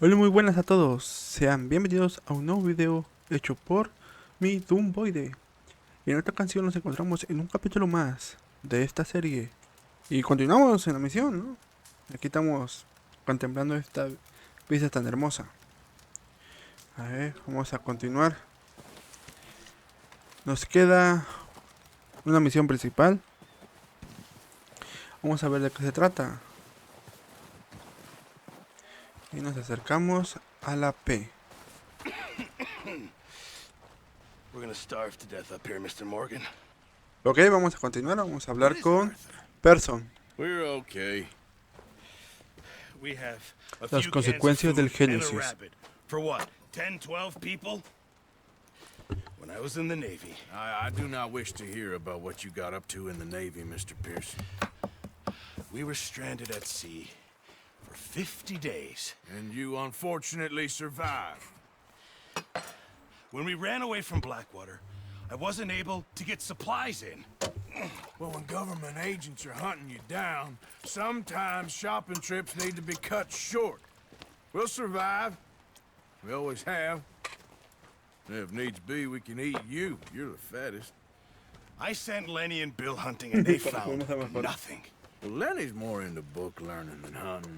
Hola, muy buenas a todos, sean bienvenidos a un nuevo video hecho por mi Dumboide. Y en esta ocasión nos encontramos en un capítulo más de esta serie. Y continuamos en la misión, ¿no? Aquí estamos contemplando esta vista tan hermosa. A ver, vamos a continuar. Nos queda una misión principal. Vamos a ver de qué se trata. Y nos acercamos a la P. We're gonna starve to death up here, Mr. Morgan. Ok, vamos a continuar. Vamos a hablar con Person. We're okay. We have a Las few consecuencias del cans of food and a Génesis. rabbit. For what? 10, 12 people? When I was in the Navy. I do not wish to hear about what you got up to in the Navy, Mr. Pearson. We were stranded at sea for 50 days. And you unfortunately survived. When we ran away from Blackwater, I wasn't able to get supplies in. Well, when government agents are hunting you down, sometimes shopping trips need to be cut short. We'll survive. We always have. If needs be, we can eat you. You're the fattest. I sent Lenny and Bill hunting and they found nothing. Well, Lenny's more into book learning than hunting.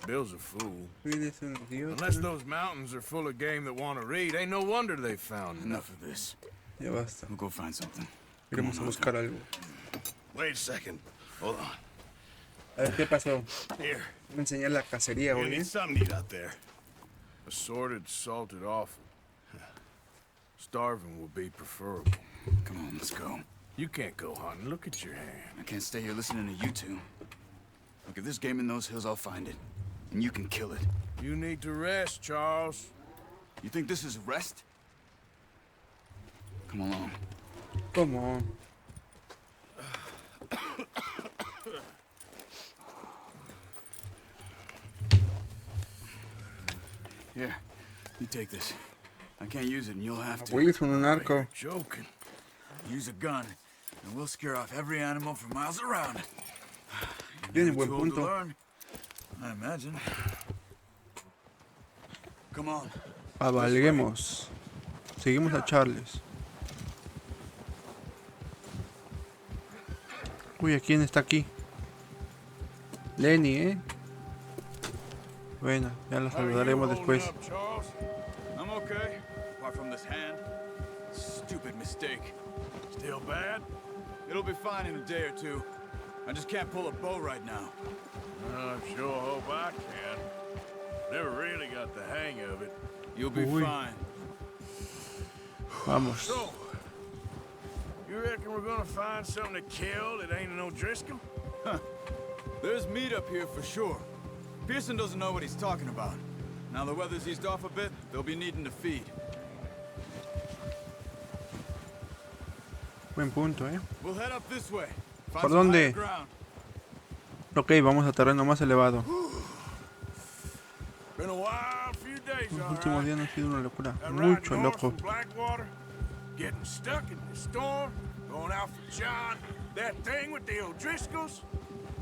Bill's a fool. Unless Unless those mountains are full of game that want to read, ain't no wonder they found Enough of this. Ya basta. We'll go find something. Iremos a buscar algo. Wait a second. Hold on. A ver qué pasó. Here. Voy a enseñar la cacería You hoy, need something to eat out there. assorted, salted offal. Starving will be preferable. Come on, let's go. You can't go hunting. Look at your hand. I can't stay here listening to you two. Look, if there's game in those hills, I'll find it. And you can kill it. You need to rest, Charles. You think this is rest? Come along. Come on. Here, you take this. I can't use it, and you'll have to. Willis con un arco. You're joking. Use a gun, and we'll scare off every animal for miles around. Tiene You're buen too old to punto. learn, I imagine. Come on. Avalguemos. Seguimos a Charles. Uy, ¿a quién está aquí? Lenny, ¿eh? Bueno, ya lo saludaremos después. Up, Charles? I'm okay, apart from this hand. Stupid mistake. Still bad? It'll be fine in a day or two. I just can't pull a bow right now. I sure hope I can. Never really got the hang of it. You'll be Uy. fine. Vamos. So, you reckon we're gonna find something to kill that ain't no Driscoll? There's meat up here for sure. Pearson doesn't know what he's talking about. Now the weather's eased off a bit, they'll be needing to feed. Buen punto, ¿eh? We'll head up this way. Find ¿Por some dónde? higher ground. Ok, vamos a terreno más elevado. Been a wild few days, Los all últimos right. días han sido una locura. That Mucho ride north loco. from Blackwater, getting stuck in the storm, going out for John, that thing with the O'Driscolls.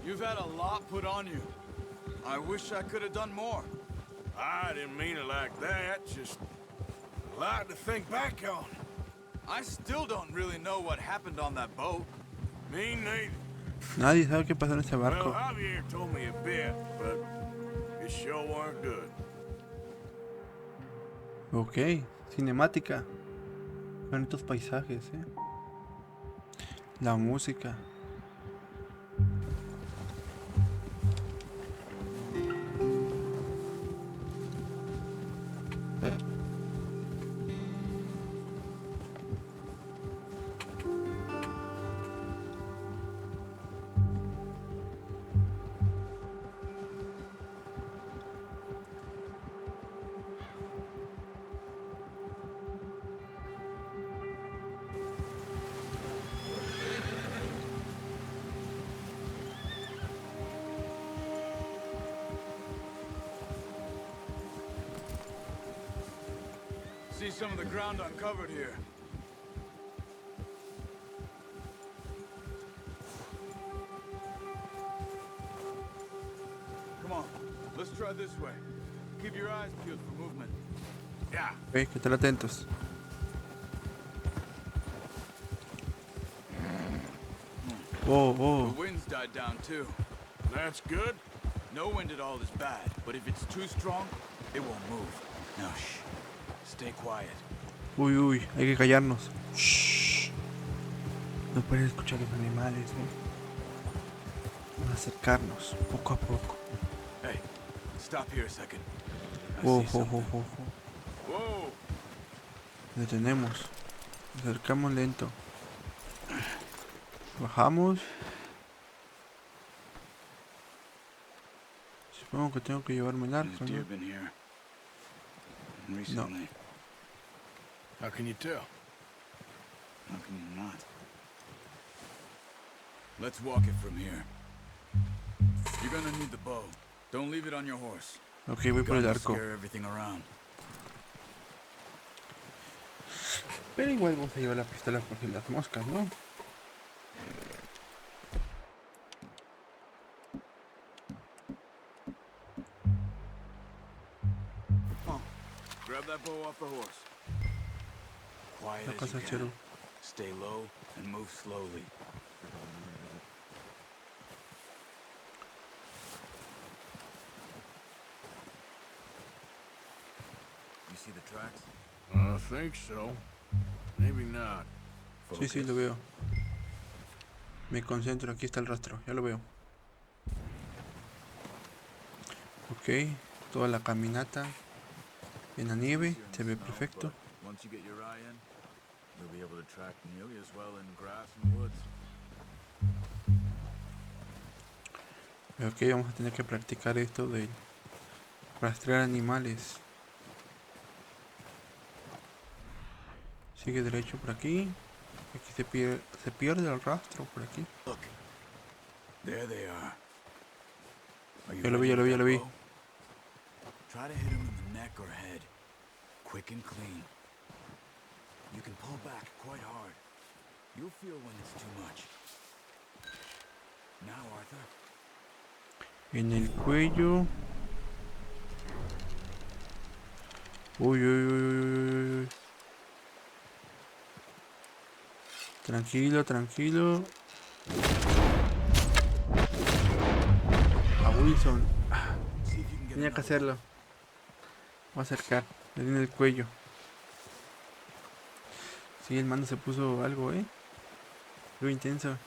You've had a lot put on you. I wish I could have done more. I didn't mean it like that, just a lot to think back on. I still don't really know what happened on that boat. Me neither. Nadie sabe qué pasó en ese Well, barco. Javier told me a bit, but it sure weren't good. Ok, cinemática. Bonitos paisajes, ¿eh? La música. See some of the ground uncovered here. Come on, let's try this way. Keep your eyes peeled for movement. Yeah. Ok, que estén atentos. Oh, The oh. wind's died down too. That's good. No wind at all is bad, but if it's too strong, it won't move. Now, shh. Stay quiet. Uy, uy, hay que callarnos. Shh. No puedes escuchar los animales, Vamos a acercarnos, poco a poco. Hey, stop here a second. I Oh, see oh, oh, something. oh, oh. Whoa! Detenemos. Nos acercamos lento. Bajamos. Supongo que tengo que llevarme el Has arco, deer ¿no? been here? Recently. How can you tell? How can you not? Let's walk it from here. You're gonna need the bow. Don't leave it on your horse. Ok, voy por el Gun will arco. scare everything around. Pero igual vamos a llevar la pistola por si las moscas, ¿no? Grab that bow off the horse. Quiet La as cosa you cero. can. Stay low and move slowly. You see the tracks? I think so. Maybe not. Sí, sí, lo veo. Me concentro, aquí está el rastro, ya lo veo. Ok, toda la caminata en la nieve, se ve perfecto. Once you get your eye in, you'll be able to track nearly as well in grass and woods. Ok, vamos a tener que practicar esto de rastrear animales. Sigue derecho por aquí. Aquí se pierde el rastro por aquí. Look, there they are. Ya lo vi, ya lo vi, ya lo vi. Try to hit him in the neck or head, quick and clean. You can pull back quite hard. You'll feel when it's too much. Now, Arthur. En el cuello. Uy, uy, uy, uy, uy. Tranquilo, tranquilo. A Wilson. See if you can get Tenía que another hacerlo. Voy a acercar. Le di en el cuello. Sí, el mando se puso algo, Algo intenso.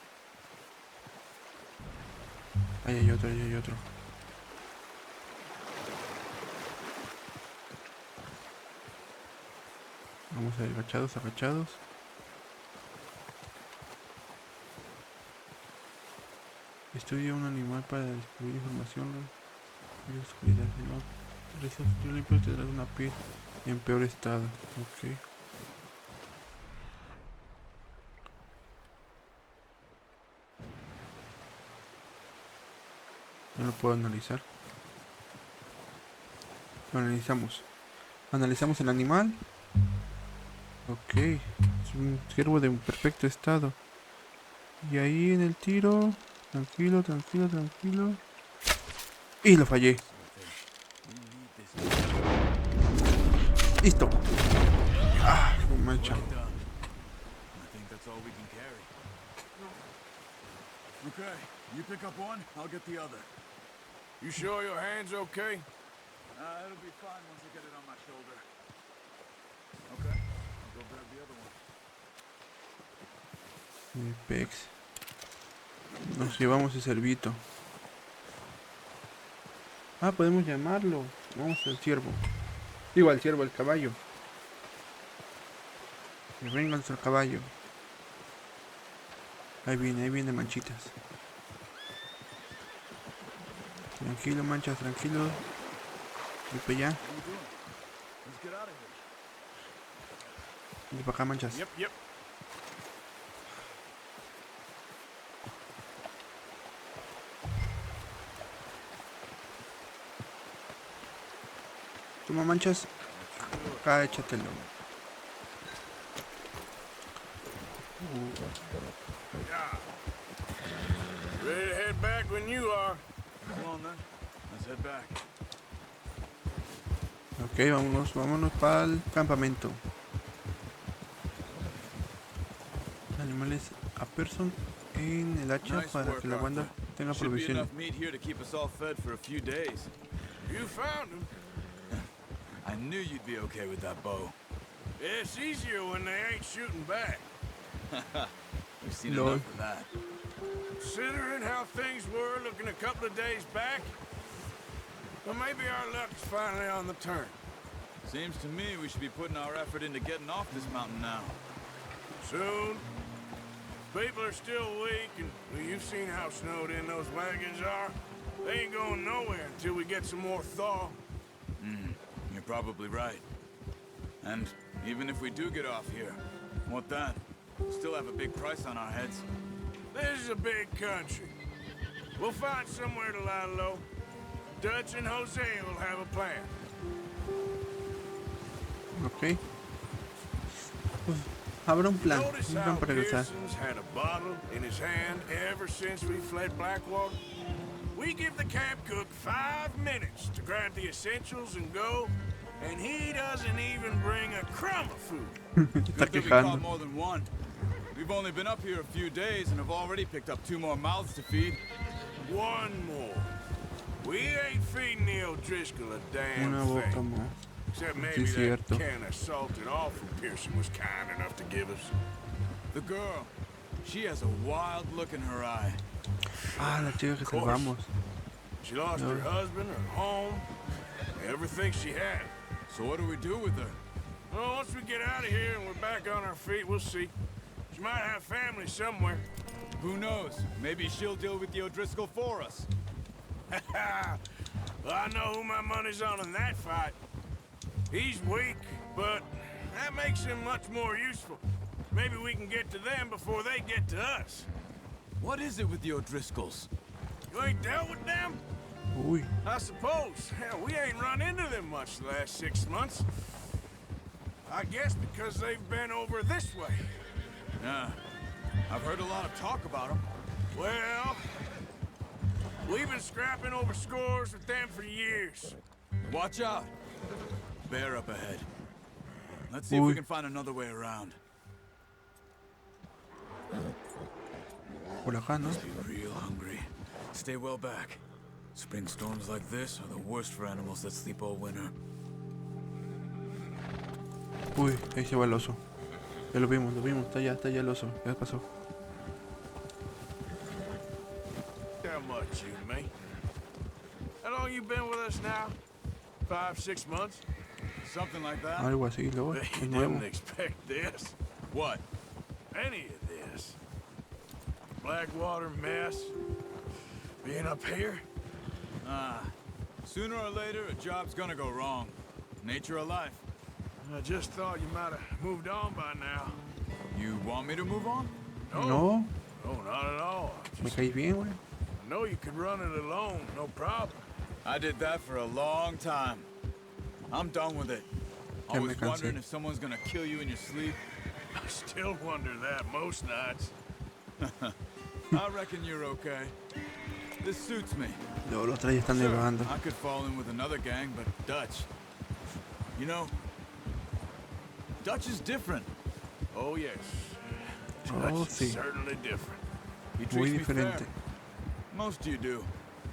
Ahí hay otro, ahí hay otro. Vamos a ir agachados, agachados. Estudia un animal para descubrir información. En la oscuridad, ¿no? Realizar frío limpio te dará una piel en peor estado. Ok. No lo puedo analizar. Lo analizamos. Analizamos el animal. Ok. Es un ciervo de un perfecto estado. Y ahí en el tiro. Tranquilo, tranquilo, tranquilo. Y lo fallé. Listo. Ah, qué mancha. Well done. I think that's all we can carry. Okay, you pick up one, I'll get the other. You sure your hand's okay? It'll be fine once I get it on my shoulder. Okay, I'll go grab the other one. Pex. Nos llevamos el ciervito. Ah, podemos llamarlo. Vamos al ciervo. Digo al ciervo, al caballo. Que venga nuestro caballo. Ahí viene manchitas. Tranquilo, manchas, tranquilo. Voy para allá. What are you doing? Let's get out of here. Voy para acá, manchas. Yep. Toma, manchas. Acá, échatelo. Yeah. Ready to head back when you are. Come on then, let's head back. Ok, vámonos para el campamento. Animales a person en el hacha Nice para work, que la banda Arthur. tenga Should be provisiones. enough meat here to keep us all fed for a few days. You found him. I knew you'd be okay with that bow. It's easier when they ain't shooting back. We've seen Lord. enough of that. Considering how things were looking a couple of days back, well, maybe our luck is finally on the turn. Seems to me we should be putting our effort into getting off this mountain now. Soon. People are still weak, and well, you've seen how snowed in those wagons are. They ain't going nowhere until we get some more thaw. You're probably right. And even if we do get off here, what then? We still have a big price on our heads. This is a big country. We'll find somewhere to lie low. Dutch and Jose will have a plan. Ok. Pues, habrá un plan Notice how para regresar. Pearson's had a bottle in his hand ever since we fled Blackwater? We give the camp cook 5 minutes to grab the essentials and go, and he doesn't even bring a crumb of food. Está Good that we caught quejando. more than one. We've only been up here a few days and have already picked up 2 more mouths to feed. One more. We ain't feeding the O'Driscoll a damn Una boca thing. más. Except Sí, maybe that cierto. can of salted offal Pearson was kind enough to give us. The girl, she has a wild look in her eye. Ah, la chica que course. salvamos. She lost No. her husband, her home, everything she had. So what do we do with her? Well, once we get out of here and we're back on our feet, we'll see. She might have family somewhere. Who knows? Maybe she'll deal with the O'Driscoll for us. Well, I know who my money's on in that fight. He's weak, but that makes him much more useful. Maybe we can get to them before they get to us. What is it with the O'Driscolls? You ain't dealt with them? Uy, I suppose. Hell, we ain't run into them much the last 6 months. I guess because they've been over this way. Yeah, I've heard a lot of talk about them. Well, we've been scrapping over scores with them for years. Watch out. Bear up ahead. Let's see if Uy. we can find another way around. por acá, ¿no? Be real hungry. Stay well back. Spring storms like this are the worst for animals that sleep all winter. Uy, ahí se va el oso. Ya lo vimos, está allá el oso. Ya pasó. How much, you and me? How long you been with us now? 5, 6 months? Something like that? Algo así, luego They es nuevo. didn't expect this. What? Any of this. Blackwater mess. Being up here? Sooner or later, a job's gonna go wrong. Nature of life. I just thought you might have moved on by now. You want me to move on? No, No, not at all. me caes bien, güey. I know you could run it alone, no problem. I did that for a long time. I'm done with it. Ya me Always cansé. wondering if someone's gonna kill you in your sleep. I still wonder that most nights. I reckon you're okay. This suits me. Luego los tres ya están Sure, nevando. I could fall in with another gang, but Dutch. You know, Dutch is different. Oh, yes. Oh, That's sí. certainly different. He Muy treats me diferente. fair. Most of you do.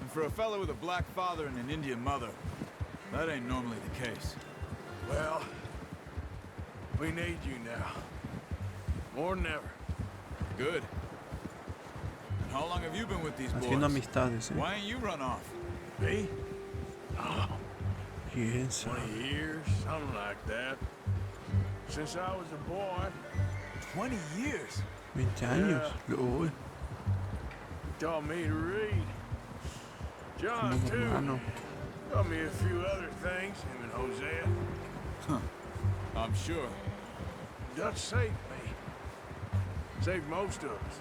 And for a fellow with a black father and an Indian mother, that ain't normally the case. Well, we need you now. More than ever. Good. And how long have you been with these Haciendo boys? amistades, eh. Why ain't you run off? Me? Oh, ¿Quién sabe? 20 years, something like that. Since I was a boy, 20 years? 20 años. Uy, taught me to read. John, como too. hermano. Taught me a few other things, him and Hosea. I'm sure. Dutch saved me. Saved most of us.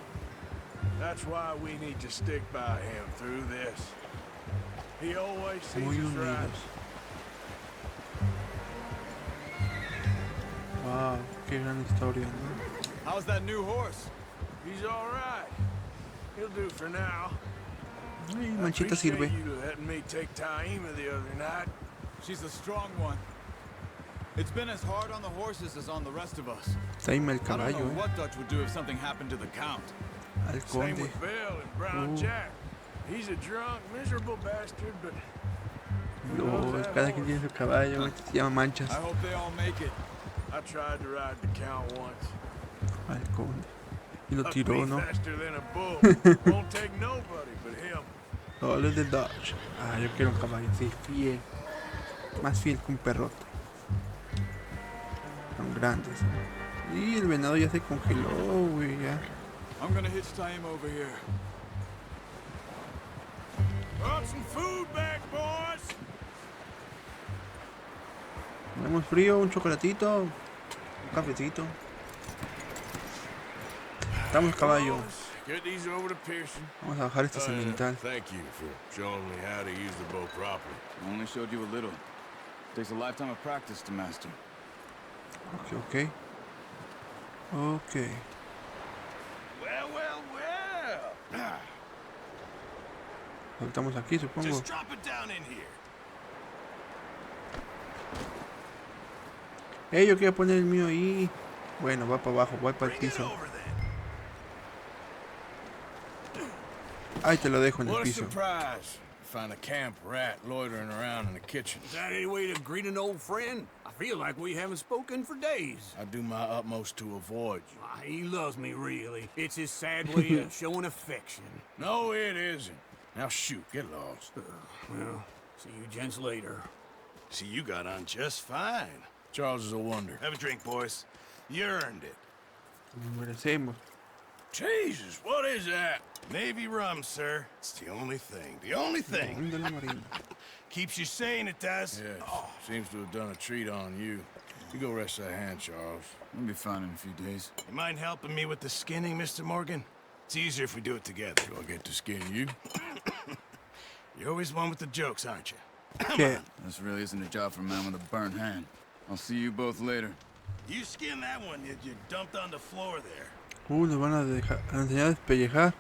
That's why we need to stick by him through this. He always sees Muy us right. unidos. Wow, qué gran historia, ¿no? How's that new horse? He's all right. He'll do for now. Ay, I Manchita appreciate sirve. you letting me take Taima the other night. She's a strong one. It's been as hard on the horses as on the rest of us. Está ahí el I don't caballo, know what Dutch would do if something happened to the Count. Al Same conde. with Bill and Brown Jack. He's a drunk, miserable bastard, but who knows that Cada quien horse? tiene su caballo, este se llama Manchas. I hope they all make it. I tried to ride the Count once. Al conde. Y lo Up tiró, me ¿no? faster than a bull. Won't take nobody but him. Todo es de Dodge. Ah, yo quiero un caballo así, fiel. Más fiel que un perrote. Son grandes. Y el venado ya se congeló, güey, ya. I'm gonna hitch tie him over here. Brought some food back, boys. Tenemos frío, un chocolatito, un cafecito. Estamos caballo. Boys, get these over to Pearson. Vamos a bajar esta sentimental. Thank you for showing me how to use the boat properly. I only showed you a little. Takes a lifetime of practice to master. Ok. Well. Soltamos aquí, supongo. Just drop it down in here. Yo quiero poner el mío ahí. Bueno, va para abajo, voy para el Bring it piso. over then. Ahí te lo dejo en el What a piso. surprise. Find a camp rat loitering around in the kitchen. Is that any way to greet an old friend? I feel like we haven't spoken for days. I do my utmost to avoid you. He loves me, really. It's his sad way of showing affection. No, it isn't. Now shoot, get lost. Well, see you gents later. See, you got on just fine. Charles is a wonder. Have a drink, boys. You earned it. Lo merecemos. Jesus, what is that? Navy rum, sir. It's the only thing. The only thing. De la marina. Keeps you sane, it does. Yes, seems to have done a treat on you. You go rest that hand, Charles. I'll be fine in a few days. You mind helping me with the skinning, Mr. Morgan? It's easier if we do it together. Do I get to skin you? You're always one with the jokes, aren't you? ¿Qué? This really isn't a job for a man with a burnt hand. I'll see you both later. You skin that one you dumped on the floor there. Nos van a enseñar a despellejar.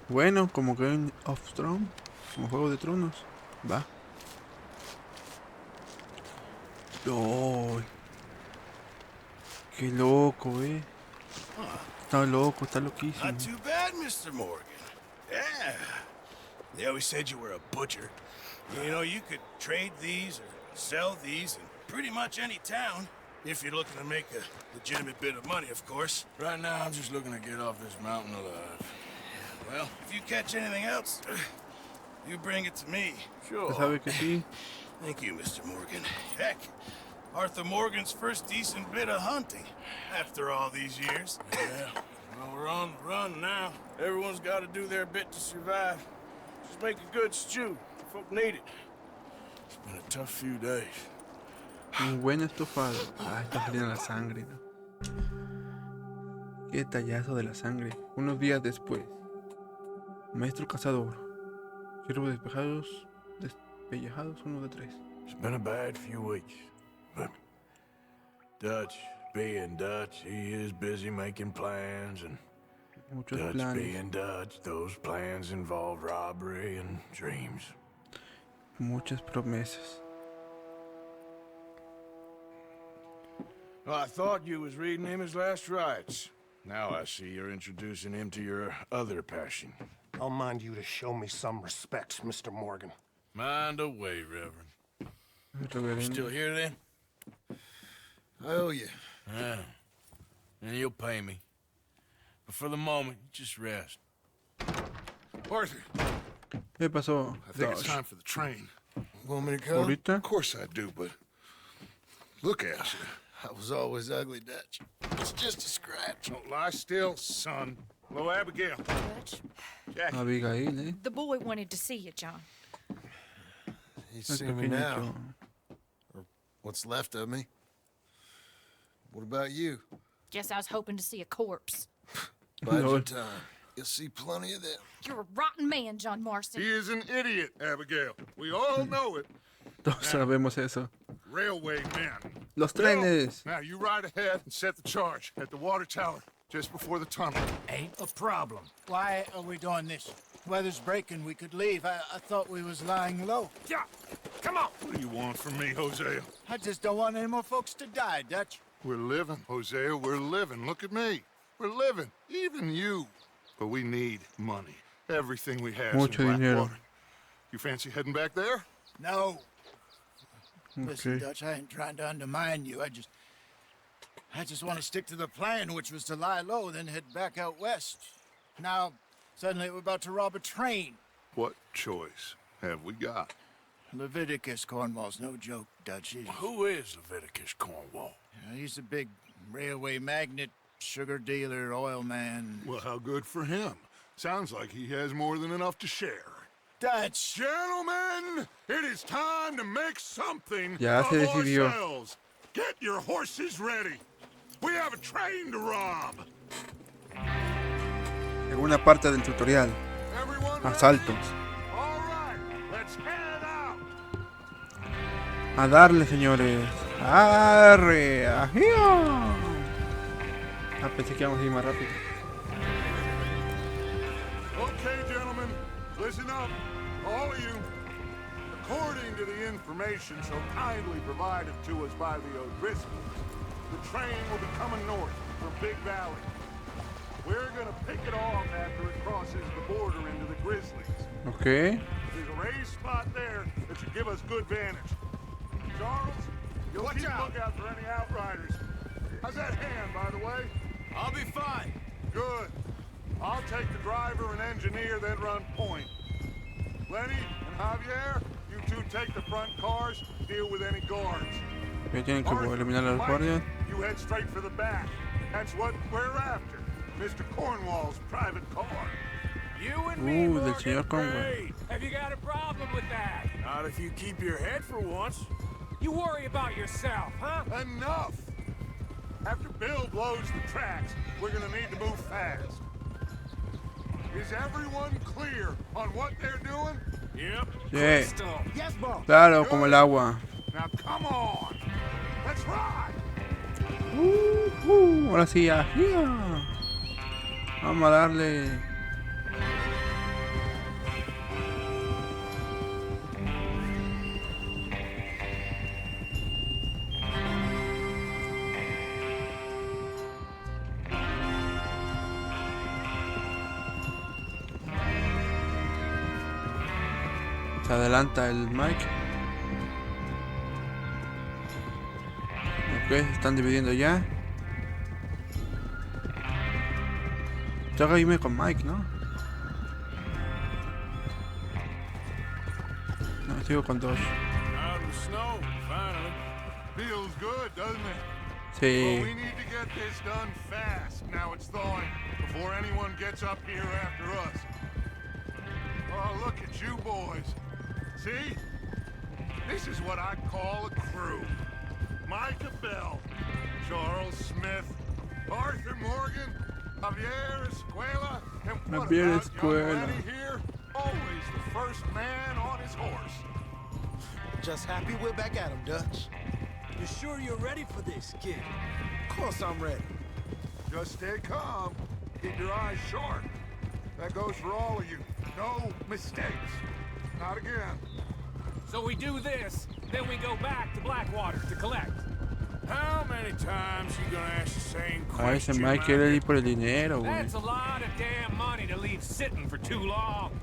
Bueno, como que en Off Throne, como Juego de Tronos. Va. ¡Oh! ¡Qué loco, Está loco, está loquísimo. Not too bad, Mr. Morgan. Yeah. They always said you were a butcher. You know, you could trade these or sell these in pretty much any town. If you're looking to make a legitimate bit of money, of course. Right now, I'm just looking to get off this mountain alive. Well, if you catch anything else, you bring it to me. Sure. ¿Sabe que sí? Thank you, Mr. Morgan. Heck, Arthur Morgan's first decent bit of hunting after all these years. Yeah. Well, we're on the run now. Everyone's got to do their bit to survive. Just make a good stew. Folk need it. It's been a tough few days. Un buen estofado. Ah, está saliendo la sangre, ¿no? Qué detallazo de la sangre. Unos días después. Maestro cazador. Siervos despellejados, 1 de 3. It's been a bad few weeks. But Dutch, being Dutch, he is busy making plans, and Muchos Dutch planes. being Dutch, those plans involve robbery and dreams. Muchas promesas. Well, I thought you was reading him his last rites. Now I see you're introducing him to your other passion. I'll mind you to show me some respect, Mr. Morgan. Mind away, Reverend. Reverendo. Still here then? I owe you. Yeah. And you'll pay me. But for the moment, just rest. Arthur, ¿Qué pasó? I think it's Dodge? time for the train. Want me to come? ¿Ahorita? Of course I do, but look at you. I was always ugly, Dutch. It's just a scratch. Don't lie still, son. Hello, Abigail. Dutch, Jackie. Abigail, the boy wanted to see you, John. He's El seen me pequeño now. John. What's left of me? What about you? Guess I was hoping to see a corpse. Bide No. your time. You'll see plenty of them. You're a rotten man, John Marston. He is an idiot, Abigail. We all know it. Todos sabemos eso. Railway men. Los trenes. Now, you ride ahead and set the charge at the water tower just before the tunnel. Ain't a problem. Why are we doing this? Weather's breaking. We could leave. I thought we was lying low. Yeah. Come on! What do you want from me, Hosea? I just don't want any more folks to die, Dutch. We're living, Hosea, we're living. Look at me. We're living, even you. But we need money. Everything we have Mucho in dinero. Blackwater. You fancy heading back there? No. Listen, Okay. Dutch, I ain't trying to undermine you. I just want to stick to the plan, which was to lie low, then head back out west. Now, suddenly we're about to rob a train. What choice have we got? Levitucus Cornwall's no joke, Dutch. Who is Levitucus Cornwall? He's a big railway magnate, sugar dealer, oil man. Well, how good for him. Sounds like he has more than enough to share. Dutch! Gentlemen, it is time to make something Ya of se decidió. ourselves. Get your horses ready. We have a train to rob. Segunda parte del tutorial. Everyone ready? Asaltos. All right, let's head out. A darle, señores. Arre. Ajío. Ah, pensé que íbamos a ir más rápido. Okay, gentlemen, listen up, all of you. According to the information so kindly provided to us by the O'Driscolls, the train will be coming north from Big Valley. We're gonna pick it off after it crosses the border into the Grizzlies. Ok. There's a raised spot there that should give us good vantage. Charles, you'll Watch keep out. lookout for any outriders. How's that hand, by the way? I'll be fine. Good. I'll take the driver and engineer, then run point. Lenny and Javier, you two take the front cars, deal with any guards. Ya tienen que Arthur, eliminar a los Mike, guardias. you head straight for the back. That's what we're after. Mr. Cornwall's private car. You and me, Del Morgan. señor Cornwall. Great. Have you got a problem with that? Not if you keep your head for once. You worry about yourself, huh? Enough! After Bill blows the tracks, we're gonna need to move fast. Is everyone clear on what they're doing? Yep. Sí. Crystal. Yes, boss. Claro, como el agua. Now come on! Let's ride! Ahora sí, ajío. Vamos a darle. Se adelanta el Mike. Ok, se están dividiendo ya. Tengo que irme con Mike, ¿no? No, sigo con dos. Out of the snow, finally. Feels good, doesn't it? Well, Sí. we need to get this done fast. Now it's thawing, before anyone gets up here after us. Oh, look at you boys. See? This is what I call a crew. Micah Bell, Charles Smith, Arthur Morgan, Javier Escuela, and what Javier about Escuela. young Lenny here? Always the first man on his horse. Just happy we're back at him, Dutch. You sure you're ready for this, kid? Of course I'm ready. Just stay calm. Keep your eyes sharp. That goes for all of you. No mistakes. Not again. So we do this, then we go back to Blackwater to collect. How many times you gonna ask the same A ese question? Mike quiere ir por el dinero, güey. That's a lot of damn money to leave sitting for too long.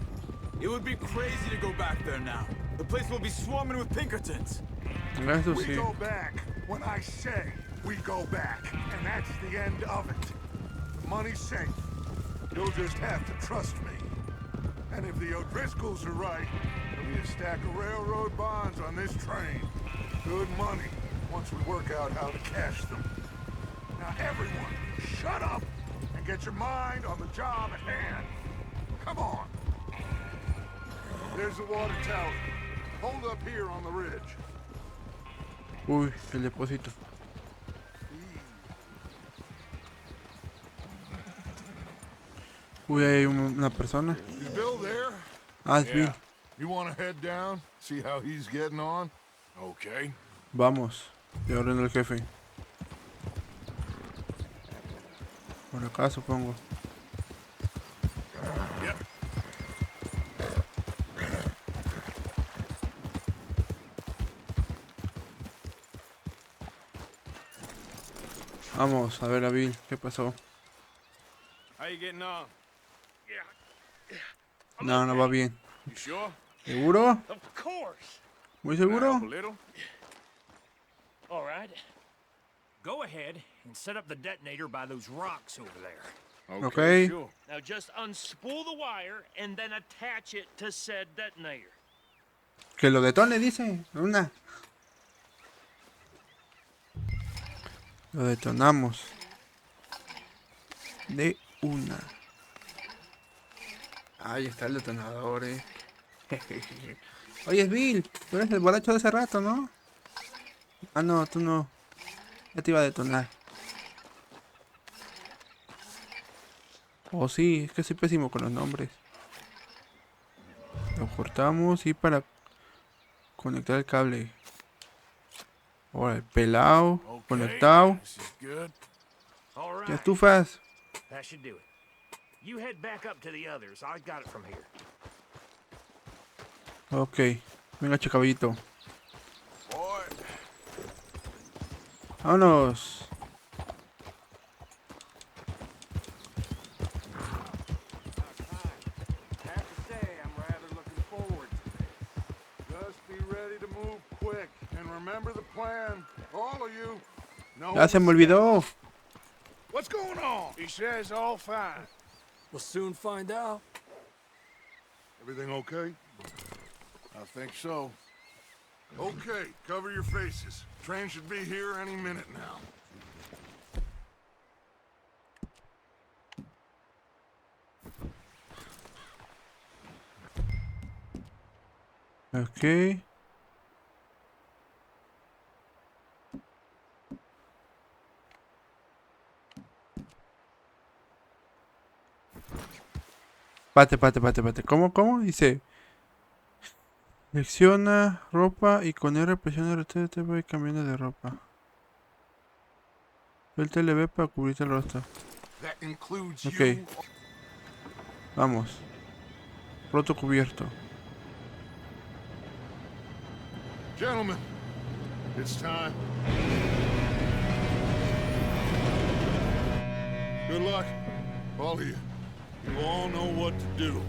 It would be crazy to go back there now. The place will be swarming with Pinkertons. Eso We sí. go back when I say we go back. And that's the end of it. The money's safe. You'll just have to trust me. And if the O'Driscolls are right, there'll be a stack of railroad bonds on this train. Good money, once we work out how to cash them. Now everyone, shut up and get your mind on the job at hand. Come on. There's the water tower. Hold up here on the ridge. Uy, el depósito. Uy, hay una persona. Is Bill there? Ah, es Bill. You want to head down, see how he's getting on? Okay. Vamos. Y ordeno el jefe. Por acá supongo. Yep. Vamos a ver a Bill, ¿qué pasó? How you getting on? No, no va bien. You sure? ¿Seguro? Of course. ¿Muy Can I seguro? help a little? All right. Go ahead and set up the detonator by those rocks over there. Okay. Sure. Now just unspool the wire and then attach it to said detonator. Que lo detone, dice. Una. Lo detonamos. De una. Ahí está el detonador, Oye, Bill, tú eres el borracho de hace rato, ¿no? Ah, no, tú no. Ya te iba a detonar. Oh, sí, es que soy pésimo con los nombres. Lo cortamos y para conectar el cable. Ahora, el pelado, conectado. This is good. All right. ¿Ya estufas? That should do it. You head back up to the others. I got it from here. Ok. Venga, caballito. Boy, Vámonos. Have to say, I'm rather looking forward to this. Just be ready to move quick, and remember the plan, all of you. No Ya se me olvidó. what's going on? He says all fine. We'll soon find out. Everything okay? I think so. Okay, cover your faces. Train should be here any minute now. Ok. Pate. ¿Cómo? Dice. Selecciona ropa y con R presiona RT te voy cambiando de ropa. Suelta el LB para cubrirte el rostro. That includes Okay. you. Vamos. Roto cubierto. Gentlemen, it's time. Good luck, all of you. You all know what to do.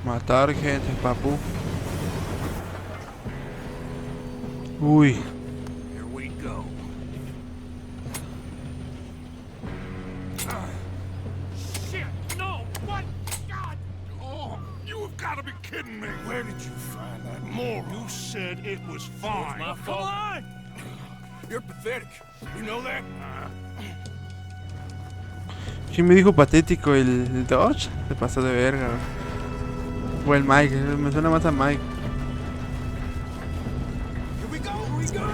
Matar gente, papu. Uy. Here we go. Shit! No! What? God! Oh, you have got to be kidding me. Where did you find that moron? You said it was fine. My Come fault. on! You're pathetic. You know that? ¿Quién me dijo patético? ¿El Dodge? Se pasó de verga. O el Mike, me suena más a Mike. Here we go. Here we go.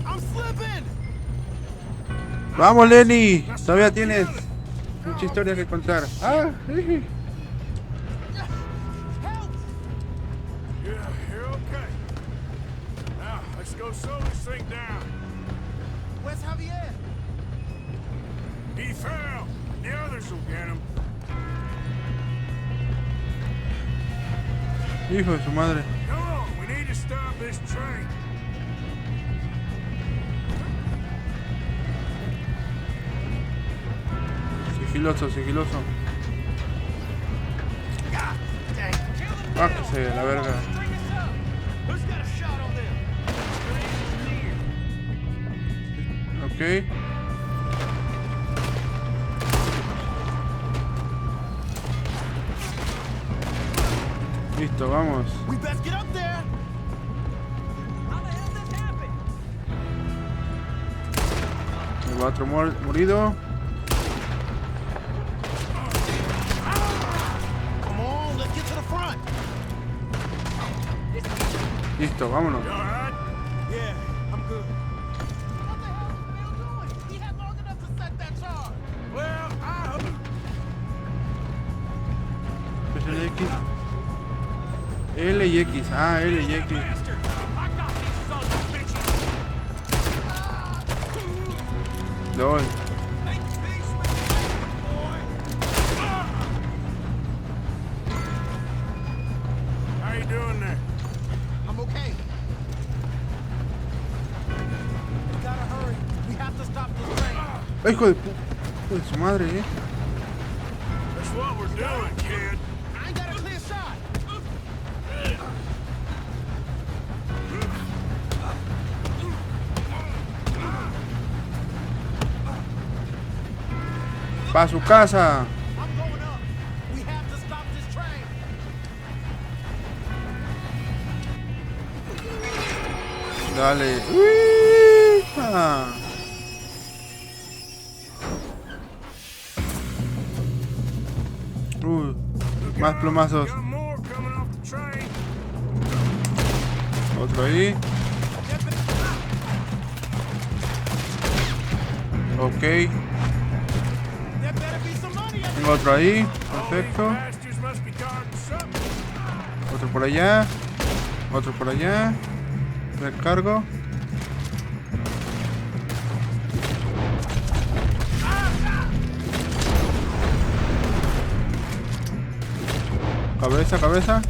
I'm slipping! ¡Vamos, Lenny! Todavía tienes mucha historia que contar. ¡Ah! Yeah, you're okay. Now, let's go slow this thing down. Where's Javier? He fell. The others will get him. Hijo de su madre. Come on, we need to stop this train. Sigiloso. Ah, que se la verga. Who's got a shot on them? Ok. Listo, vamos. We best get up there! El otro morido. Come on, let's get to the front! Listo, vámonos. You all right? Yeah, I'm good. What the hell is Bill doing? He had long enough to set that charge. Well, Presiona X. L y X. Ah, L y X. LOL. ¡Ay, hijo de su madre, That's what we're doing, kid. I got a clear shot. ¡Pa' su casa! I'm going up. We have to stop this train. Dale. ¡Uy! Ah. Más plomazos. Got more coming off the train. Otro ahí. Ok. There better be some money in Tengo otro ahí. All these Perfecto. bastards must be guarding something. Otro por allá. Otro por allá. Recargo. Cabeza, cabeza.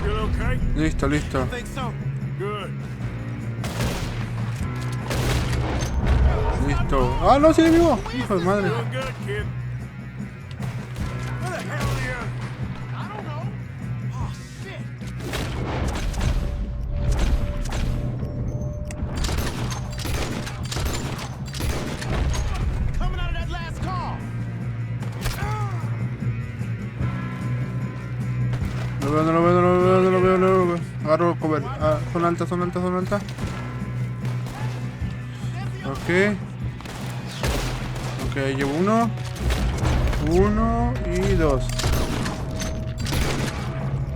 You okay? Listo, listo. think so. Good. Listo. ¡Ah, no, sigue vivo! Hijo de madre. Doing good, kid. Where the hell are you? I don't know. Oh, shit. Coming out of that last car. No lo veo, no lo veo, no lo veo, no lo veo, no lo veo. Agarro cover. Ah, son altas, son altas, son altas. Ok. Ok, ahí llevo uno. Uno y dos.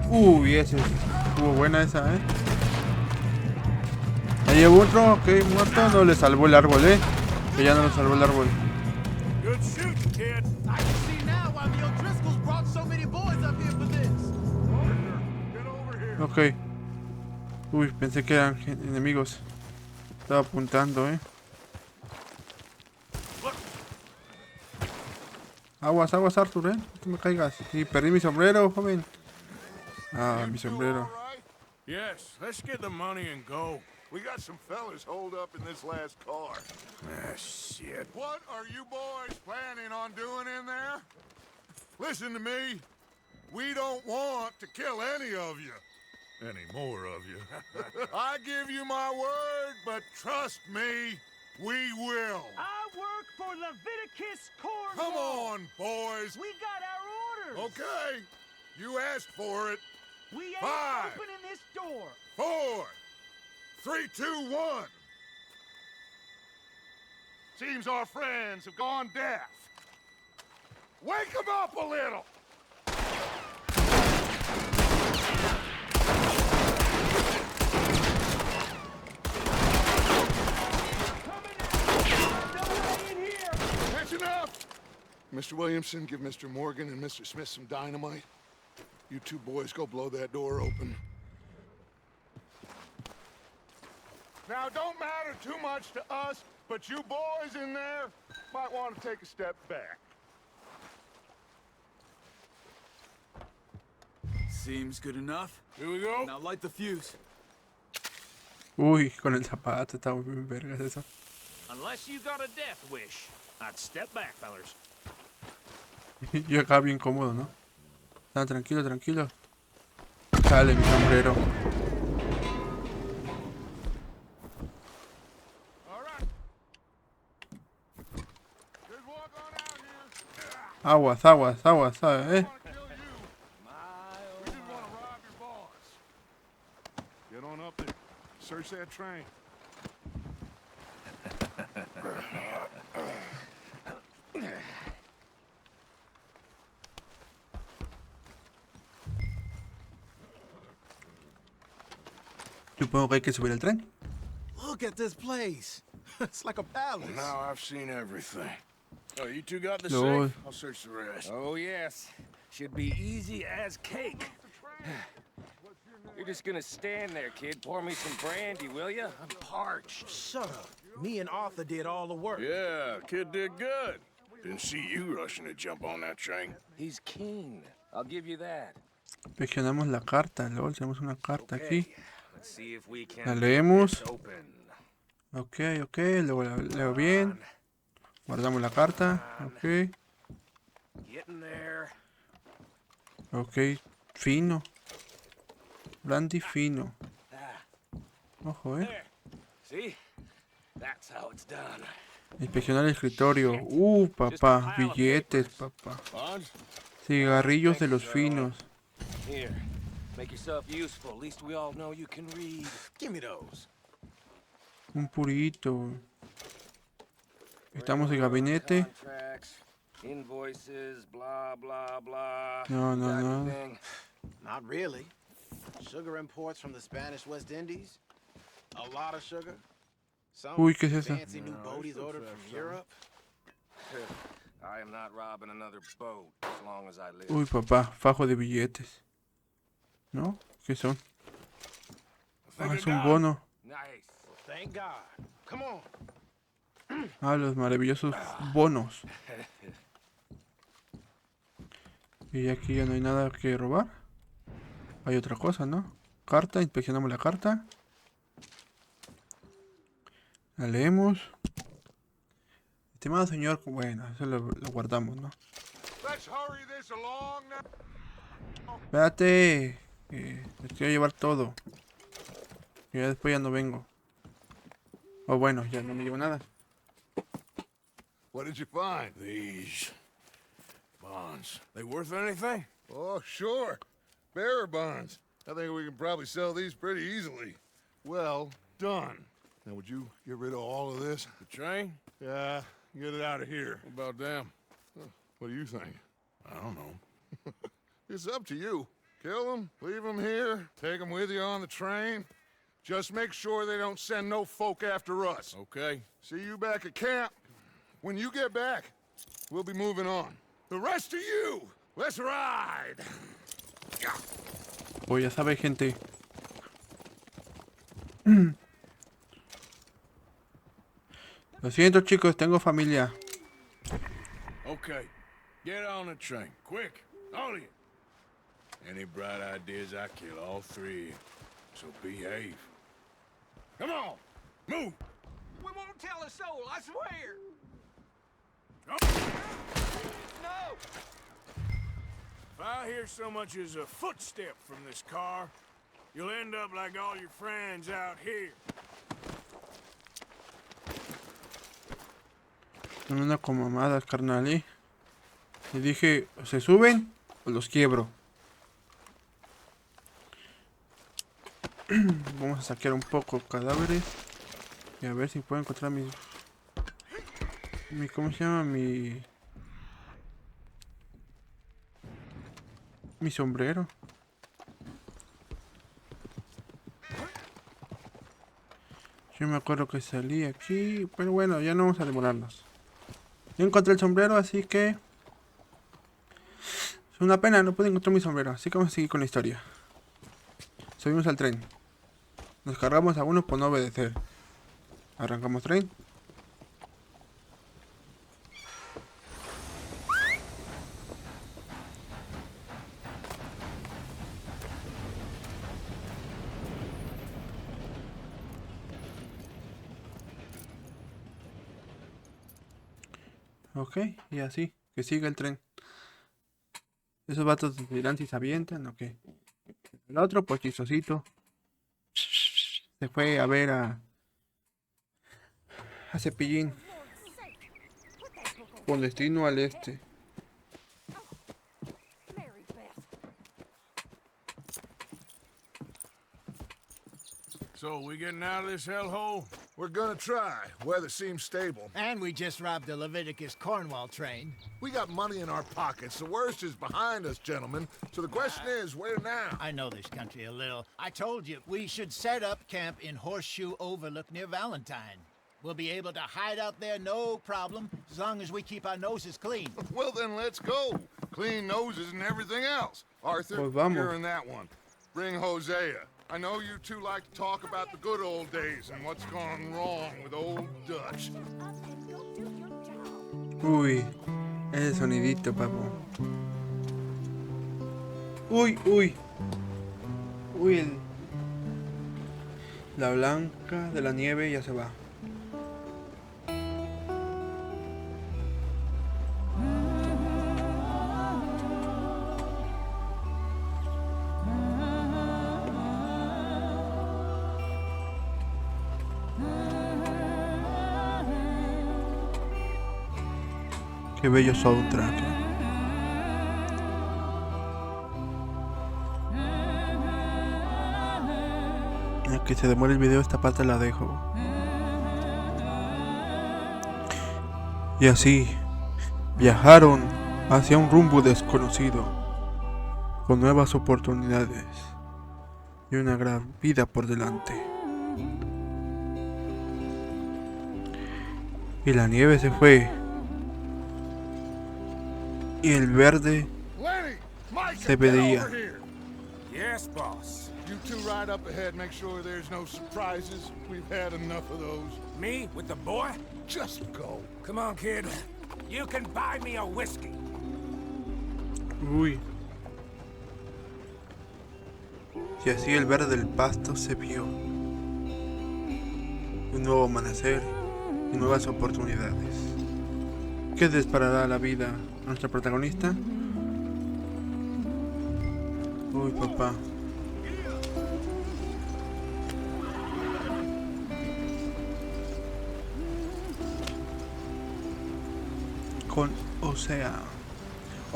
Uy, ese. Estuvo buena esa, Ahí llevo otro, ok, muerto. No le salvó el árbol, Que ya no le salvó el árbol. Good shooting, kid. I can see now why the O'Driscolls brought so many boys up here for this. Ok. Uy, pensé que eran enemigos. Estaba apuntando, Aguas, aguas, Arthur, No te me caigas. Y perdí mi sombrero, joven. Ah, mi sombrero. All right? Yes, let's get the money and go. We got some fellas holed up in this last car. Ah, shit. What are you boys planning on doing in there? Listen to me. We don't want to kill any of you. Any more of you. I give you my word, but trust me, we will. I work for Levitucus Cornwall. Come on, boys. We got our orders. Okay. You asked for it. We ain't 5, opening this door. 4, 3, 2, 1. Seems our friends have gone deaf. Wake them up a little. That's enough. Mr. Williamson, give Mr. Morgan and Mr. Smith some dynamite. You two boys go blow that door open. Now, don't matter too much to us, but you boys in there might want to take a step back. Seems good enough. Here we go. Now light the fuse. Uy, con el zapato, está muy vergas eso. Unless you got a death wish, I'd step back, fellers. Yo acá bien cómodo, ¿no? Ah, tranquilo, tranquilo. Sale mi sombrero. All right. Just walk on out here. Aguas, aguas, aguas, ¿sabes? I want to kill you. We just want to rob your boss. Get on up there. Search that train. Supongo que hay que subir el tren. Look at this place. It's like a palace. Now I've seen everything. Oh, you two got the No. safe? I'll search the rest. Oh, yes. Should be easy as cake. You're just gonna stand there, kid. Pour me some brandy, will ya? I'm parched. Shut up. Me and Arthur did all the work. Yeah, kid did good. Didn't see you rushing to jump on that train. He's keen. I'll give you that. Presionamos la carta, luego tenemos una carta aquí. Let's see if we can La leemos. get this open. Ok, luego la leo bien. Guardamos la carta. Ok. Getting there. Ok. Fino. Brandy fino. Ojo, There. See? That's how it's done. Inspeccionar el escritorio. Papá. Billetes, papá. Bonds? Cigarrillos de los finos. Here, make yourself useful. At least we all know you can read. Give me those. Un purito. Estamos en gabinete. Contracts, invoices, blah, blah, blah. No. Everything. Not really. Sugar imports from the Spanish West Indies. A lot of sugar. Some Uy, ¿qué es eso? fancy new boaties ordered from Europe. I am not robbing another boat as long as I live. Uy, papá. Fajo de billetes. ¿No? ¿Qué son? Es un bono. Nice. Thank God. Come on. Los maravillosos bonos. Y aquí ya no hay nada que robar. Hay otra cosa, ¿no? Carta, inspeccionamos la carta. La leemos. Estimado señor, bueno, eso lo guardamos, ¿no? Espérate. Les quiero llevar todo. Y ya después ya no vengo. Bueno, ya no me llevo nada. What did you find? These bonds. They worth anything? Oh, sure. Bearer bonds. I think we can probably sell these pretty easily. Well done. Now, would you get rid of all of this? The train? Yeah, get it out of here. What about them? What do you think? I don't know. It's up to you. Kill them, leave them here, take them with you on the train. Just make sure they don't send no folk after us. Okay. See you back at camp. When you get back, we'll be moving on. The rest of you, let's ride! Pues ya sabes, gente. Lo siento, chicos, tengo familia. Okay. Get on the train. Quick. All of you. Any bright ideas, I kill all three. So behave. Come on. Move. We won't tell a soul, I swear. No! If I hear so much as a footstep from this car, you'll end up like all your friends out here. Son una comamadas, carnal, ¿eh? Le dije, o se suben o los quiebro. Vamos a saquear un poco cadáveres. Y a ver si puedo encontrar mi ¿cómo se llama? Mi sombrero. Yo me acuerdo que salí aquí. Pero bueno, ya no vamos a demorarnos. Yo encontré el sombrero, así que es una pena, no pude encontrar mi sombrero. Así que vamos a seguir con la historia. Subimos al tren. Nos cargamos a uno por no obedecer. Arrancamos tren. Ok, y así, que siga el tren. Esos vatos dirán si se avientan o qué. El otro, pues chistosito. Se fue a ver a Cepillín. Con destino al Este. So, we getting out of this hellhole? We're gonna try. Weather seems stable. And we just robbed the Levitucus Cornwall train. We got money in our pockets. The worst is behind us, gentlemen. So the question is, where now? I know this country a little. I told you, we should set up camp in Horseshoe Overlook near Valentine. We'll be able to hide out there no problem, as long as we keep our noses clean. Well, then let's go. Clean noses and everything else. Arthur, Pues vamos. you're in that one. Bring Hosea. I know you two like to talk about the good old days and what's gone wrong with old Dutch. Uy, ese sonidito, papo. Uy, uy. Uy, la blanca de la nieve ya se va. Qué bello soundtrack. Ya que se demore el video, esta parte la dejo. Y así viajaron hacia un rumbo desconocido, con nuevas oportunidades y una gran vida por delante. Y la nieve se fue. Y el verde se veía. Yes, boss. You two ride up ahead, make sure there's no surprises. We've had enough of those. Me with the boy? Just go. Come on, kid. You can buy me a whiskey. Uy. Y así el verde del pasto se vio. Un nuevo amanecer y nuevas oportunidades. ¿Qué disparará la vida a nuestra protagonista? Uy, papá. Con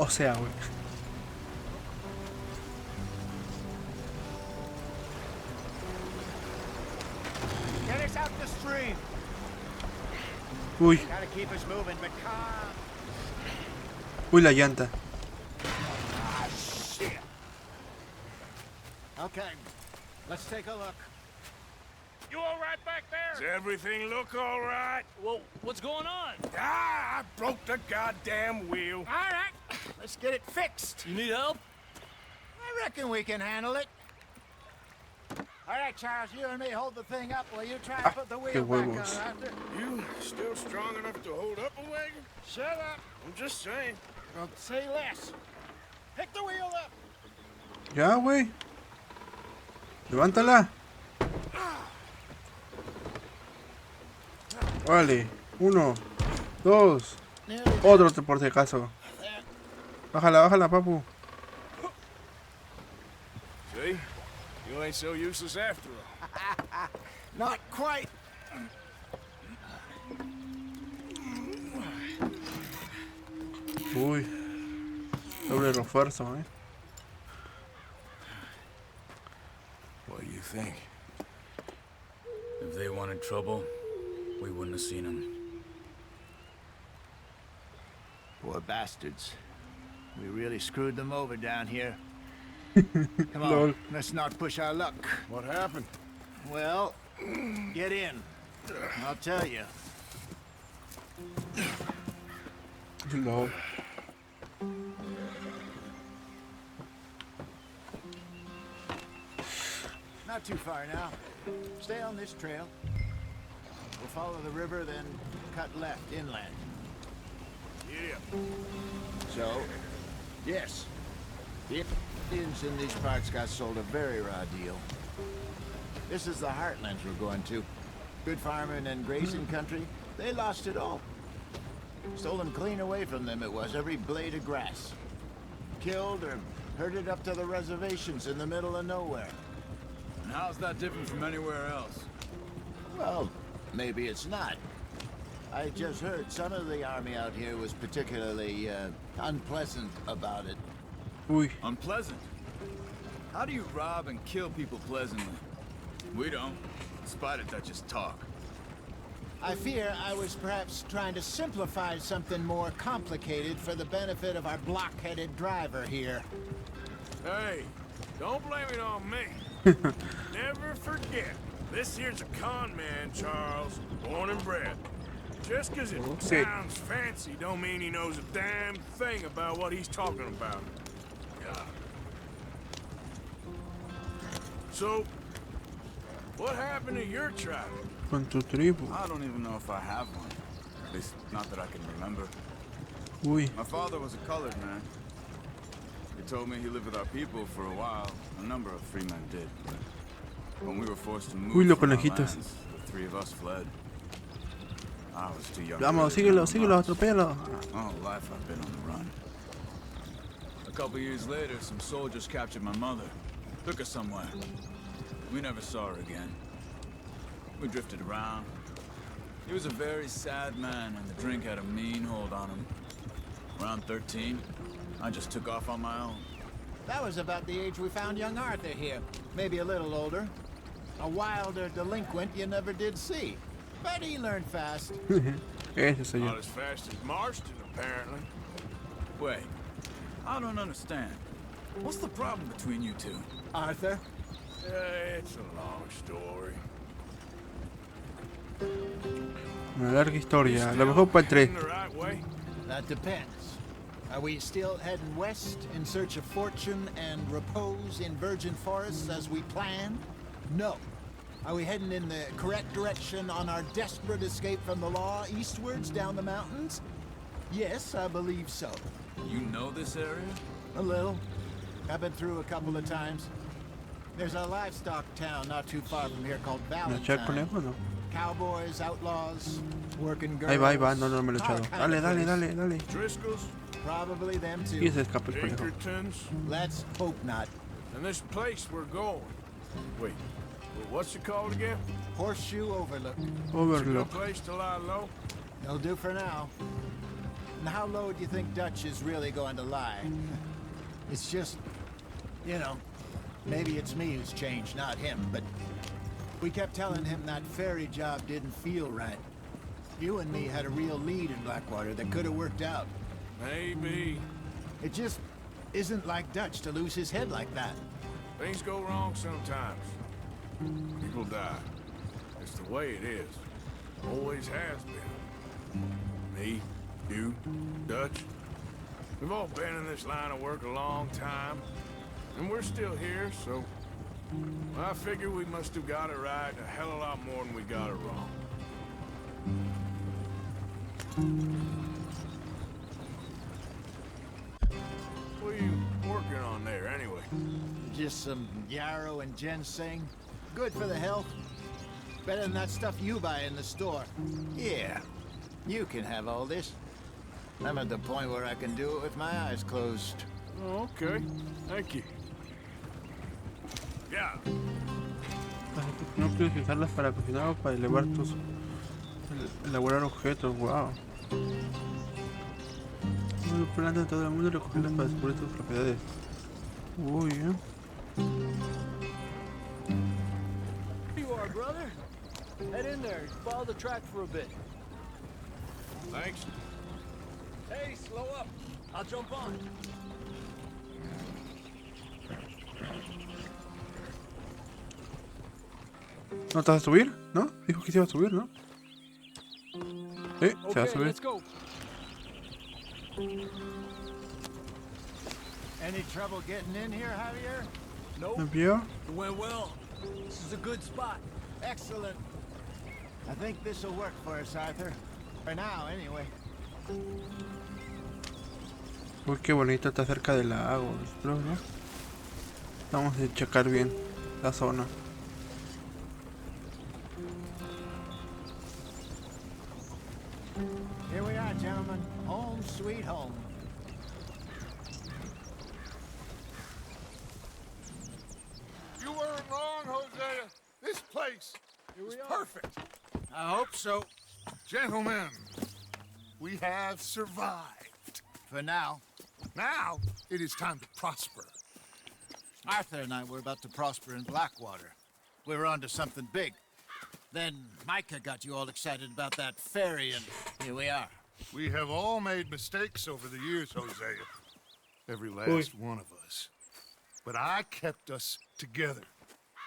güey. Get us out the stream. Uy, Gotta keep us moving, but calm. uy, la llanta. Ah, shit. Okay, let's take a look. You all right back there? Does everything look all right? Well, what's going on? Ah, I broke the goddamn wheel. All right, let's get it fixed. You need help? I reckon we can handle it. All right, Charles, you and me hold the thing up while you try to put the wheel back on. huevos. After. You still strong enough to hold up a wagon? Shut up. I'm just saying. Well, say less. Pick the wheel up. Ya, güey. Levántala. Vale. 1, 2. Otro por si acaso. Bájala, bájala, papu. See? You ain't so useless after all. Not quite. Uy. Doble refuerzo, What do you think? If they wanted trouble, we wouldn't have seen them. Poor bastards. We really screwed them over down here. Come Lol. on, let's not push our luck. What happened? Well, get in. I'll tell you. Lol. Not too far now. Stay on this trail. We'll follow the river, then cut left inland. Yeah. So, yes, the Indians in these parts got sold a very raw deal. This is the heartlands we're going to. Good farming and grazing country, they lost it all. Stolen clean away from them it was, every blade of grass. Killed or herded up to the reservations in the middle of nowhere. And how's that different from anywhere else? Well, maybe it's not. I just heard some of the army out here was particularly unpleasant about it. Uy. Unpleasant? How do you rob and kill people pleasantly? We don't. Despite it, that just talk. I fear I was perhaps trying to simplify something more complicated for the benefit of our block-headed driver here. Hey, don't blame it on me. Never forget, this here's a con man, Charles, born and bred. Just 'cause it Okay. sounds fancy don't mean he knows a damn thing about what he's talking about. Yeah. So, what happened to your tribe? Con tu tribu. I don't even know if I have one. At least, not that I can remember. Uy. My father was a colored man. He told me he lived with our people for a while. A number of free men did. But when we were forced to move Uy, los from our conejitos. lands, the three of us fled. I was too young. Vamos, to really síguelo, do síguelo, much. atropéalo. My whole life I've been on the run. A couple years later, some soldiers captured my mother. Took her somewhere. We never saw her again. We drifted around. He was a very sad man, and the drink had a mean hold on him. Around 13, I just took off on my own. That was about the age we found young Arthur here. Maybe a little older. A wilder delinquent you never did see. But he learned fast. Ese soy yo. Not as fast as Marston, apparently. Wait, I don't understand. What's the problem between you two? Arthur? It's a long story. Una larga historia. A lo mejor para el 3. Heading the right way? That depends. Are we still heading west in search of fortune and repose in virgin forests as we planned? No. Are we heading in the correct direction on our desperate escape from the law eastwards down the mountains? Yes, I believe so. You know this area? A little. I've been through a couple of times. There's a livestock town not too far from here called ¿Me eché el Valentine. conejo o no? Cowboys, outlaws, working girls. Ahí va, no, no me lo he Our echado. kind of Dale, place. dale. Driscoll's? Probably them Y too. se escapa el conejo. Pinkertons? Let's hope not. And this place we're going. Wait, what's it called again? Horseshoe Overlook. It's a Overlook. good place to lie low. It'll do for now. And how low do you think Dutch is really going to lie? It's just, you know, maybe it's me who's changed, not him, but we kept telling him that ferry job didn't feel right. You and me had a real lead in Blackwater that could have worked out. Maybe. It just isn't like Dutch to lose his head like that. Things go wrong sometimes. People die. It's the way it is. Always has been. Me, you, Dutch. We've all been in this line of work a long time. And we're still here, so I figure we must have got it right a hell of a lot more than we got it wrong. What are you working on there, anyway? Just some yarrow and ginseng. Good for the health. Better than that stuff you buy in the store. Yeah, you can have all this. I'm at the point where I can do it with my eyes closed. Oh, okay. Thank you. Yeah. No puedes usarlas para cocinar o para elevar tus... elaborar objetos, wow. Una planta en todo el mundo y recogerlas para descubrir sus propiedades. Uy, Here you are, brother. Head in there. Follow the track for a bit. Thanks. Hey, slow up. I'll jump on. ¿No te vas a subir? ¿No? Dijo que se iba a subir, ¿no? Sí, se va a Okay, subir. let's go. Any trouble getting in here, Javier? Nope. ¿Me vio? It went well. This is a good spot. Excellent. I think this will work for us, Arthur. For now, anyway. Uy, qué bonito, está cerca del lago. Espero, ¿no? Vamos a checar bien la zona. Here we are, gentlemen. Home sweet home. You weren't wrong, Hosea. This place is perfect. I hope so. Gentlemen, we have survived. For now. Now, it is time to prosper. Arthur and I were about to prosper in Blackwater. We were onto something big. Then Micah got you all excited about that ferry, and here we are. We have all made mistakes over the years, Hosea. Every last one of us. But I kept us together.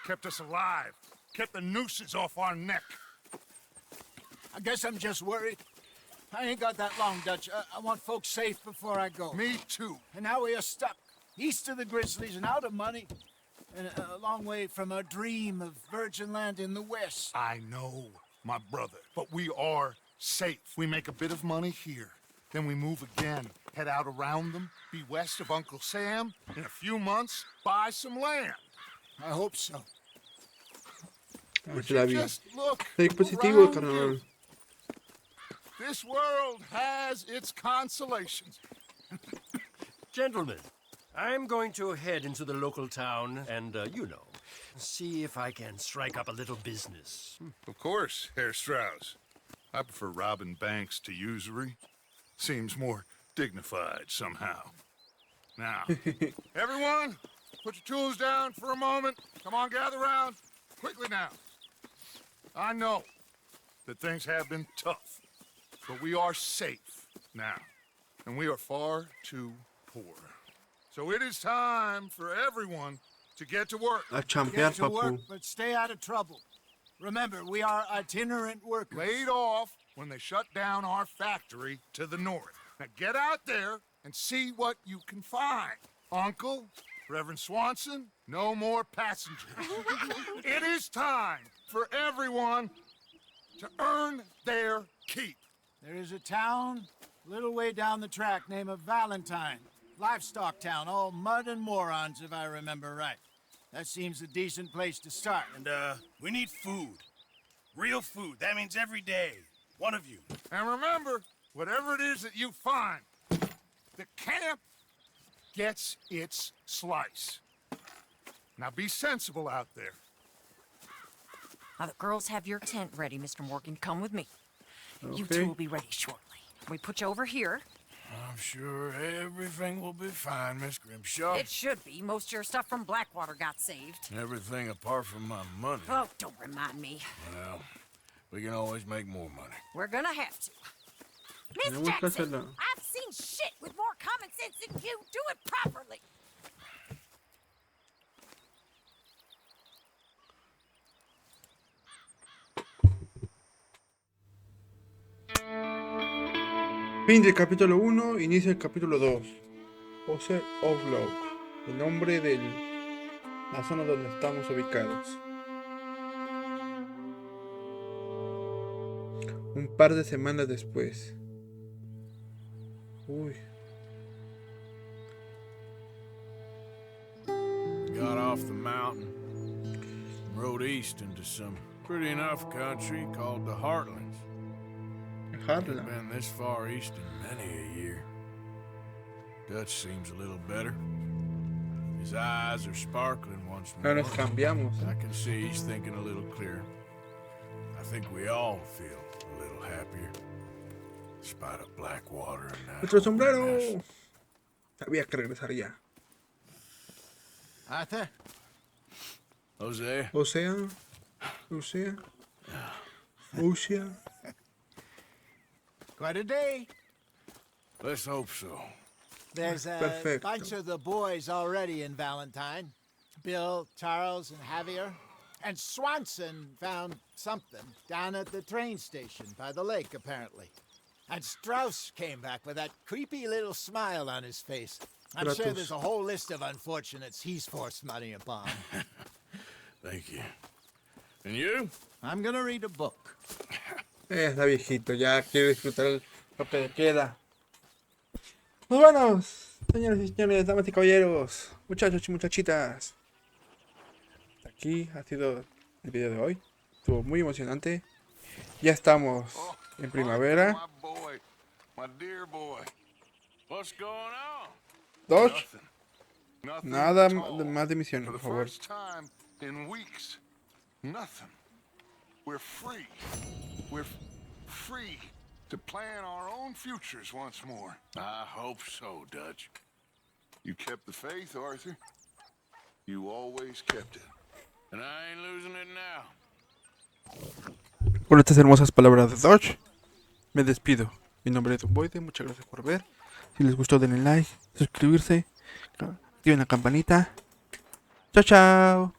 Kept us alive. Kept the nooses off our neck. I guess I'm just worried. I ain't got that long, Dutch. I want folks safe before I go. Me too. And now we are stuck, east of the Grizzlies and out of money, and a long way from our dream of virgin land in the west. I know, my brother, but we are safe. We make a bit of money here, then we move again, head out around them, be west of Uncle Sam, in a few months, buy some land. I hope so. Pues la vi. Just look Soy positivo, around carnal. you. This world has its consolations. Gentlemen, I'm going to head into the local town and, you know, see if I can strike up a little business. Of course, Herr Strauss. I prefer robbing banks to usury. Seems more dignified somehow. Now, everyone, put your tools down for a moment. Come on, gather round. Quickly now. I know that things have been tough, but we are safe now, and we are far too poor. So it is time for everyone to get to work. A champear, Get to work, papu. but stay out of trouble. Remember, we are itinerant workers. Laid off when they shut down our factory to the north. Now get out there and see what you can find. Uncle, Reverend Swanson, no more passengers. It is time for everyone to earn their keep. There is a town a little way down the track named Valentine. Livestock town, all mud and morons, if I remember right. That seems a decent place to start. And, we need food. Real food. That means every day. One of you. And remember, whatever it is that you find, the camp gets its slice. Now be sensible out there. Now the girls have your tent ready, Mr. Morgan. Come with me. You Okay. two will be ready shortly. We put you over here. I'm sure everything will be fine, Miss Grimshaw. It should be. Most of your stuff from Blackwater got saved. Everything apart from my money. Oh, don't remind me. Well, we can always make more money. We're gonna have to. Miss Tenemos que Jackson, hacerlo. I've seen shit with more common sense than you. Do it properly. Fin del capítulo 1, inicia el capítulo 2. Poser Overlook, el nombre de la zona donde estamos ubicados. Un par de semanas después. Uy. Got off the mountain, rode east into some pretty enough country called the Heartlands. Harlan. Been this far east in many a year. Dutch seems a little better. His eyes are sparkling once more. Ahora nos cambiamos. I can see he's thinking a little clearer. I think we all feel a little happier. Despite of Blackwater and that. ¡Nuestro sombrero! Sabía que regresaría. Arthur? Jose? Osea. Quite a day. Let's hope so. There's a Perfecto. bunch of the boys already in Valentine. Bill, Charles, and Javier. And Swanson found something down at the train station by the lake, apparently. And Strauss came back with that creepy little smile on his face. I'm sure Gratus. there's a whole list of unfortunates he's forced money upon. Thank you. And you? I'm gonna read a book. Está viejito, ya quiere disfrutar lo que le queda. Muy buenos, señores y señores, damas y caballeros, muchachos y muchachitas. Aquí ha sido el video de hoy. Estuvo muy emocionante. Ya estamos en primavera. My boy, my dear boy. What's going on? Dodge, Nothing nada at all. más de misiones, For the por favor. first time in weeks, nothing. We're free. We're free to plan our own futures once more. I hope so, Dutch. You kept the faith, Arthur. You always kept it. And I ain't losing it now. Con estas hermosas palabras de Dodge, me despido. Mi nombre es Dumboide, muchas gracias por ver. Si les gustó denle like, suscribirse, activen la campanita. Chao, chao.